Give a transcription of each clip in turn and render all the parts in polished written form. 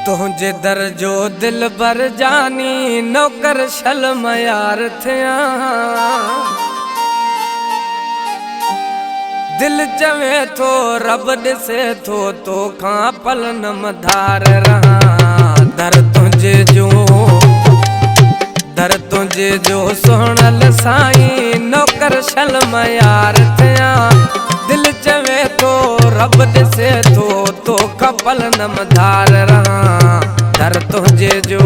तुझे दर जो दिल बर जानी नौकर शलम यार थिया दिल चवे थो रब ॾिसे थो तो खां पलनम धार रहा दर तुझे जो सोहणल साईं नौकर शलम यार थिया दिल चवे थो रब ॾिसे थो तो खां पलनम धार रहा दर तुझे जो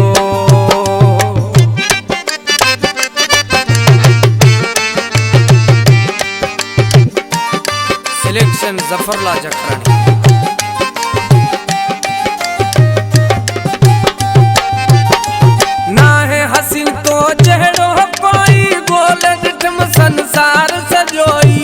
सिलेक्शन जफरला जखरानी ना है हसीन तो जहड़ो कोई गोल ॾिठम संसार सजोई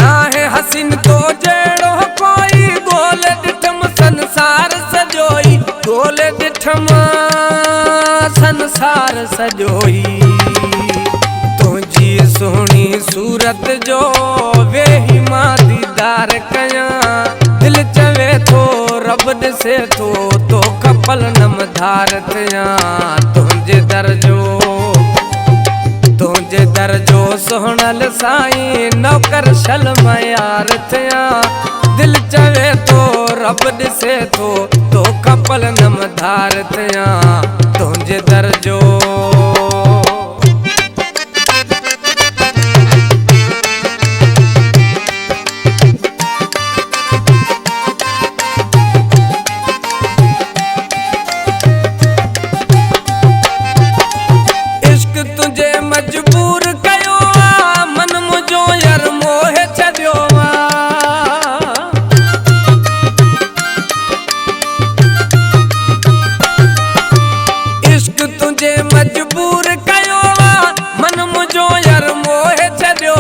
ना है हसीन तो जहड़ो कोई गोल ॾिठम संसार सजोई गोल ॾिठम संसार सजोई तुझी सोहनी सूरत जो वेही मां दीदार कया दिल चवे थो रब ॾिसे थो तो कपल नम धार थिया तुझे दर जो सोहणल साईं नौकर शलम यार थिया दिल चवे थो रब ॾिसे थो तो कपल नम धार थिया तुझे दर जो इश्क तुझे मजबूर कयो मन मुझो यार मोह छॾियो इश्क तुझे मजबूर कयो मन मुझो यार मोह छॾियो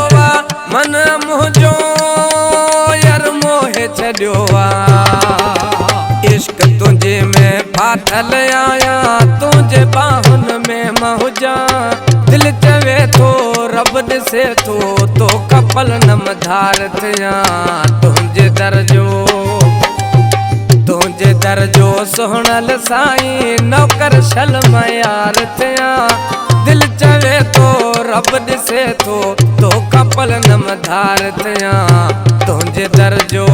मन मुझो यार मोह छॾियो इश्क तुझे में फाथल आया तुझे बाहुन में मां हुजां दिल चवे थो रब ॾिसे थो तो कपल नम धार थिया तुझे दर जो सोहणल साईं नौकर शलम यार थिया दिल चवे थो रब ॾिसे थो तो कपल नम धार थिया तुझे दर जो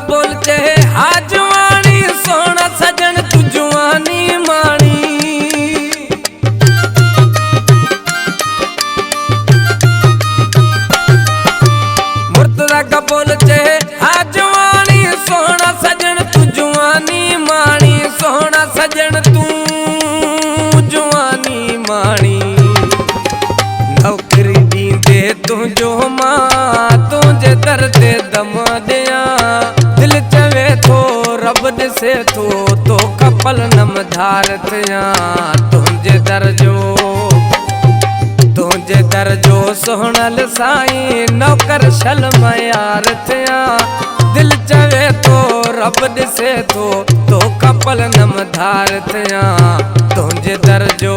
बोल चहे हाजवानी सोना सजन तू जुआनी मानी मुर्तजा का बोल चहे हाजवानी सोना सजन तू जुआनी मानी सोना सजन तू जुआनी मानी नौकरी दींदे तुझो मां तुझे दर ते दम दिया दिल चवे थो रब ॾिसे थो तो कपल नम धार थिया तुझे दर जो सोहणल साईं नौकर शलम यार थिया दिल चवे थो रब ॾिसे थो तो कपल नम धार थिया तुझे दर जो